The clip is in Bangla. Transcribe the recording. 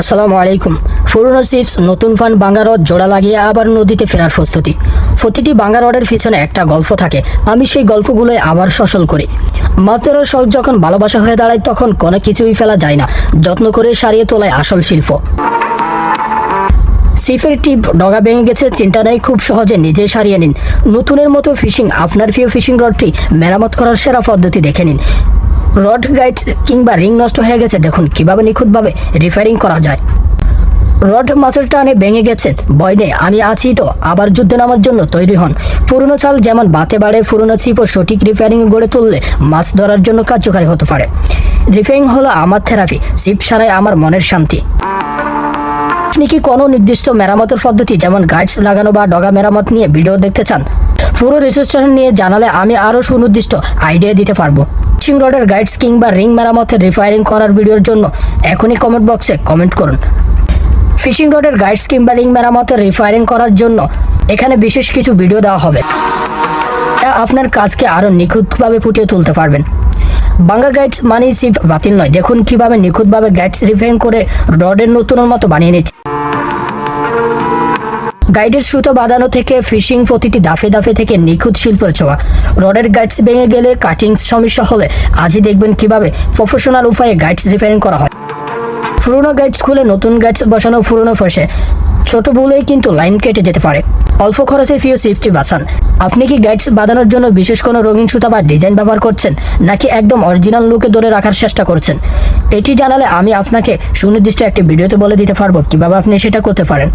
আসসালামু আলাইকুম। পুরনো চিপস নতুন ফান ভাঙা রড জোড়া লাগিয়ে আবার নদীতে ফেরার প্রস্তুতি। প্রতিটি ভাঙা রডের পিছনে একটা গল্প থাকে, আমি সেই গল্পগুলোই আবার সচল করি। মাছ ধরার শখ যখন ভালোবাসা হয়ে দাঁড়ায় তখন কোনো কিছুই ফেলা যায় না, যত্ন করে সারিয়ে তোলায় আসল শিল্প। সিফের টিপ ডগা ভেঙে গেছে, চিন্তা নেই, খুব সহজে নিজে সারিয়ে নিন। নতুনের মতো ফিশিং, আপনার প্রিয় ফিশিং রডটি মেরামত করার সেরা পদ্ধতি দেখে নিন। রড গাইড কিংবা রিং নষ্ট হয়ে গেছে, দেখুন কিভাবে নিখুঁতভাবে রিপেয়ারিং করা যায়। রড মাছের টানে ভেঙে গেছে, ভয় নেই, আমি আছি তো, আবার যুদ্ধে নামার জন্য তৈরি হন। পুরনো চাল যেমন বাতে বাড়ে, পুরনো চিপও সঠিক রিপেয়ারিং গড়ে তুললে মাছ ধরার জন্য কার্যকারী হতে পারে। রিপেয়ারিং হলো আমার থেরাপি, চিপ ছাড়াই আমার মনের শান্তি। আপনি কি কোনো নির্দিষ্ট মেরামতের পদ্ধতি যেমন গাইডস লাগানো বা ডগা মেরামত নিয়ে ভিডিও দেখতে চান? পুরো রেজিস্ট্রেশন নিয়ে জানালে আমি আরও সুনির্দিষ্ট আইডিয়া দিতে পারবো। ফিশিং রডের গাইডস কিংবা রিং মেরামতের রিপেয়ারিং করার ভিডিওর জন্য এখনই কমেন্ট বক্সে কমেন্ট করুন। ফিশিং রডের গাইডস কিংবা রিং মেরামতের রিপেয়ারিং করার জন্য এখানে বিশেষ কিছু ভিডিও দেওয়া হবে, আপনার কাজকে আরও নিখুঁতভাবে ফুটিয়ে তুলতে পারবেন। ভাঙা গাইডস মানেই সিপ বাতিল নয়, দেখুন কিভাবে নিখুঁতভাবে গাইডস রিপেয়ারিং করে রডের নতুনের মতো বানিয়ে নিচ্ছে। গাইডের সুতো বাঁধানো থেকে ফিশিং প্রতিটি দাফে দাফে থেকে নিখুঁত শিল্পের ছোঁয়া। রডের গাইডস ভেঙে গেলে, কাটিংস সমস্যা হলে আজই দেখবেন কিভাবে প্রফেশনাল উপায়ে গাইডস রিপেয়ারিং করা হয়। পুরোনো গাইডস খুলে নতুন গাইডস বসানো পুরোনো ফসে ছোট ভুলেই কিন্তু লাইন কেটে যেতে পারে। অল্প খরচে ফিউ সেফটি বাঁচান। আপনি কি গাইডস বাঁধানোর জন্য বিশেষ কোনো রঙিন সুতা বা ডিজাইন ব্যবহার করছেন, নাকি একদম অরিজিনাল লুকে ধরে রাখার চেষ্টা করছেন? এটি জানালে আমি আপনাকে সুনির্দিষ্ট একটি ভিডিওতে বলে দিতে পারবো কিভাবে আপনি সেটা করতে পারেন।